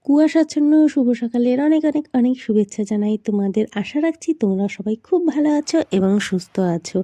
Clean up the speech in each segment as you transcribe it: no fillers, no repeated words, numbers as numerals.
কুয়াশাচ্ছন্ন শুভ সকালের অনেক অনেক অনেক শুভেচ্ছা জানাই তোমাদের। আশা রাখছি তোমরা সবাই খুব ভালো আছো এবং সুস্থ আছো।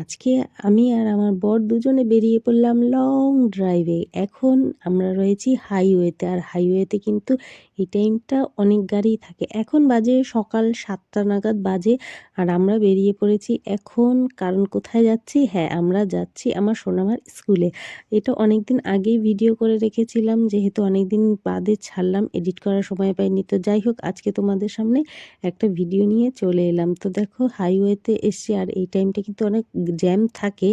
আজকে আমি আর আমার বর দুজনে বেরিয়ে পড়লাম লং ড্রাইভে। এখন আমরা রয়েছি হাইওয়েতে, আর হাইওয়েতে কিন্তু এই টাইমটা অনেক গাড়ি থাকে। এখন বাজে সকাল 7টা নাগাদ বাজে, আর আমরা বেরিয়ে পড়েছি এখন। কারণ কোথায় যাচ্ছি? হ্যাঁ, আমরা যাচ্ছি আমার সোনামার স্কুলে। এটা অনেকদিন আগেই ভিডিও করে রেখেছিলাম, যেহেতু অনেকদিন বাদে ছাড়লাম, এডিট করার সময় পাইনি। তো যাই হোক, আজকে তোমাদের সামনে একটা ভিডিও নিয়ে চলে এলাম। তো দেখো হাইওয়েতে এসছি, আর এই টাইমটা কিন্তু অনেক জ্যাম থাকে,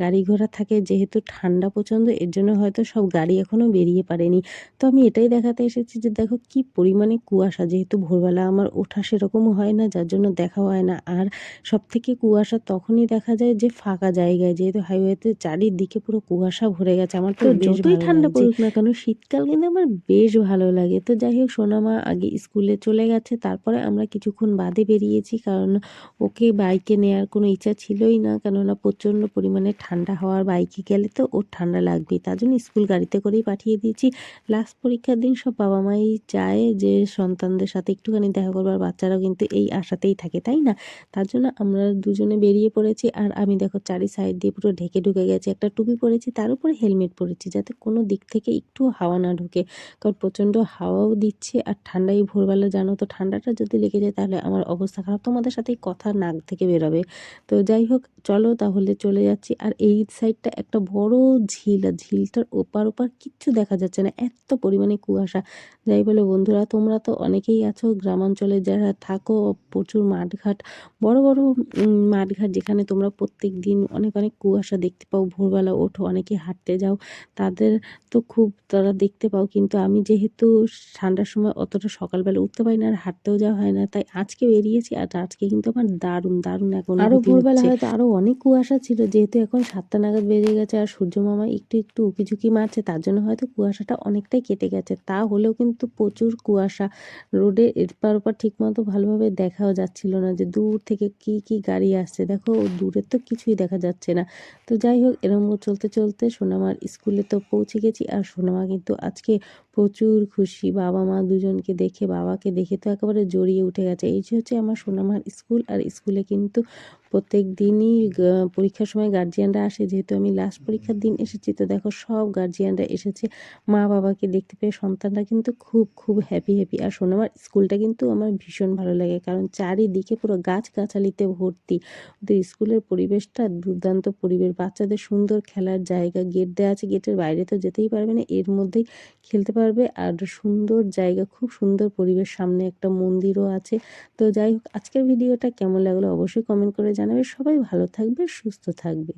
গাড়ি ঘোড়া থাকে। যেহেতু ঠান্ডা প্রচণ্ড, এর জন্য হয়তো সব গাড়ি এখনও বেরিয়ে পারেনি। তো আমি এটাই দেখাতে এসেছি যে দেখো কি পরিমাণে কুয়াশা। যেহেতু ভোরবেলা আমার ওঠা সেরকমও হয় না, যার জন্য দেখা হয় না। আর সব থেকে কুয়াশা তখনই দেখা যায় যে ফাঁকা জায়গায়, যেহেতু হাইওয়েতে চারিদিকে পুরো কুয়াশা ভরে গেছে। আমার তো যতই ঠান্ডা পড়ুক না কেন, শীতকাল কিন্তু আমার বেশ ভালো লাগে। তো যাই হোক, সোনামা আগে স্কুলে চলে গেছে, তারপরে আমরা কিছুক্ষণ বাদে বেরিয়েছি, কারণ ওকে বাইকে নেওয়ার কোনো ইচ্ছা ছিলই না। কেননা প্রচণ্ড পরিমাণে ঠান্ডা হওয়ার, বাইকে গেলে তো ওর ঠান্ডা লাগবেই, তার জন্য স্কুল গাড়িতে করেই পাঠিয়ে দিয়েছি। লাস্ট পরীক্ষার দিন সব বাবা মাই চায় যে সন্তানদের সাথে একটুখানি দেখা করবার, বাচ্চারাও কিন্তু এই আশাতেই থাকে, তাই না? তার জন্য আমরা দুজনে বেরিয়ে পড়েছি। আর আমি দেখো চারি সাইড দিয়ে পুরো ঢেকে ঢুকে গেছি। একটা টুপি পরেছি, তার উপরে হেলমেট পরেছি, যাতে কোনো দিক থেকে একটু হাওয়া না ঢোকে। কারণ প্রচণ্ড হাওয়াও দিচ্ছে, আর ঠান্ডায় ভোরবেলা জানো তো, ঠান্ডাটা যদি লেগে যায় তাহলে আমার অবস্থা খারাপ। তোমাদের সাথে কথা নাক থেকে বেরোবে। তো যাই হোক, চলো তাহলে চলে যাচ্ছি। আর এই সাইডটা একটা বড় ঝিল, আর ঝিলটার ওপার ওপার কিচ্ছু দেখা যাচ্ছে না, এত পরিমাণে কুয়াশা। যাই বলো বন্ধুরা, তোমরা তো অনেকেই আছো গ্রামাঞ্চলে যারা থাকো, প্রচুর মাঠঘাট, বড় বড় মাঠঘাট, যেখানে তোমরা প্রত্যেক দিন অনেক অনেক কুয়াশা দেখতে পাও। ভোরবেলা ওঠো, অনেকে হাঁটতে যাও, তাদের তো খুব তারা দেখতে পাও। কিন্তু আমি যেহেতু ঠান্ডার সময় অতটা সকালবেলা উঠতে পারি না, আর হাঁটতেও যাওয়া হয় না, তাই আজকে বেরিয়েছি। আর আজকে কিন্তু আমার দারুণ দারুণ এখন আরও ভোরবেলা হয়তো আরও অনেক কুয়াশা ছিল, যেহেতু এখন 7টা নাগাদ বেরিয়ে গেছে, আর সূর্য মামা একটু একটু উঁকিঝুঁকি মারছে, তার জন্য হয়তো কুয়াশাটা অনেকটাই কেটে গেছে। তা হলেও কিন্তু প্রচুর কুয়াশা, রোডে এপার ওপার ঠিকমতো ভালোভাবে দেখাও যাচ্ছিল না, যে দূর থেকে কি কি গাড়ি আসছে। দেখো দূরের তো কিছুই দেখা যাচ্ছে না। তো যাই হোক, এরকম চলতে চলতে সোনামার স্কুলে তো পৌঁছে গেছি। আর সোনামা কিন্তু আজকে প্রচুর খুশি, বাবা মা দুজনকে দেখে, বাবাকে দেখে তো একেবারে জড়িয়ে উঠে গেছে। এই যে হচ্ছে আমার সোনামার স্কুল। আর স্কুলে কিন্তু প্রত্যেক দিনই পরীক্ষার সময় গার্জিয়ানরা আসে। যেহেতু আমি লাস্ট পরীক্ষার দিন এসেছি, তো দেখো সব গার্জিয়ানরা এসেছে। মা বাবাকে দেখতে পেয়ে সন্তানরা কিন্তু খুব খুব হ্যাপি হ্যাপি। আর সোনামার স্কুলটা কিন্তু আমার ভীষণ ভালো লাগে, কারণ চারিদিকে পুরো গাছগাছালিতে ভর্তি। ওদের স্কুলের পরিবেশটা দুর্দান্ত পরিবেশ, বাচ্চাদের সুন্দর খেলার জায়গা, গেট দেওয়া আছে, গেটের বাইরে তো যেতেই পারবে না, এর মধ্যেই খেলতে পারবে। আর সুন্দর জায়গা, খুব সুন্দর পরিবেশ, সামনে একটা মন্দিরও আছে। তো যাই হোক, আজকের ভিডিওটা কেমন লাগলো অবশ্যই কমেন্ট করে জানাবে। সবাই ভালো থাকবে, সুস্থ থাকবে।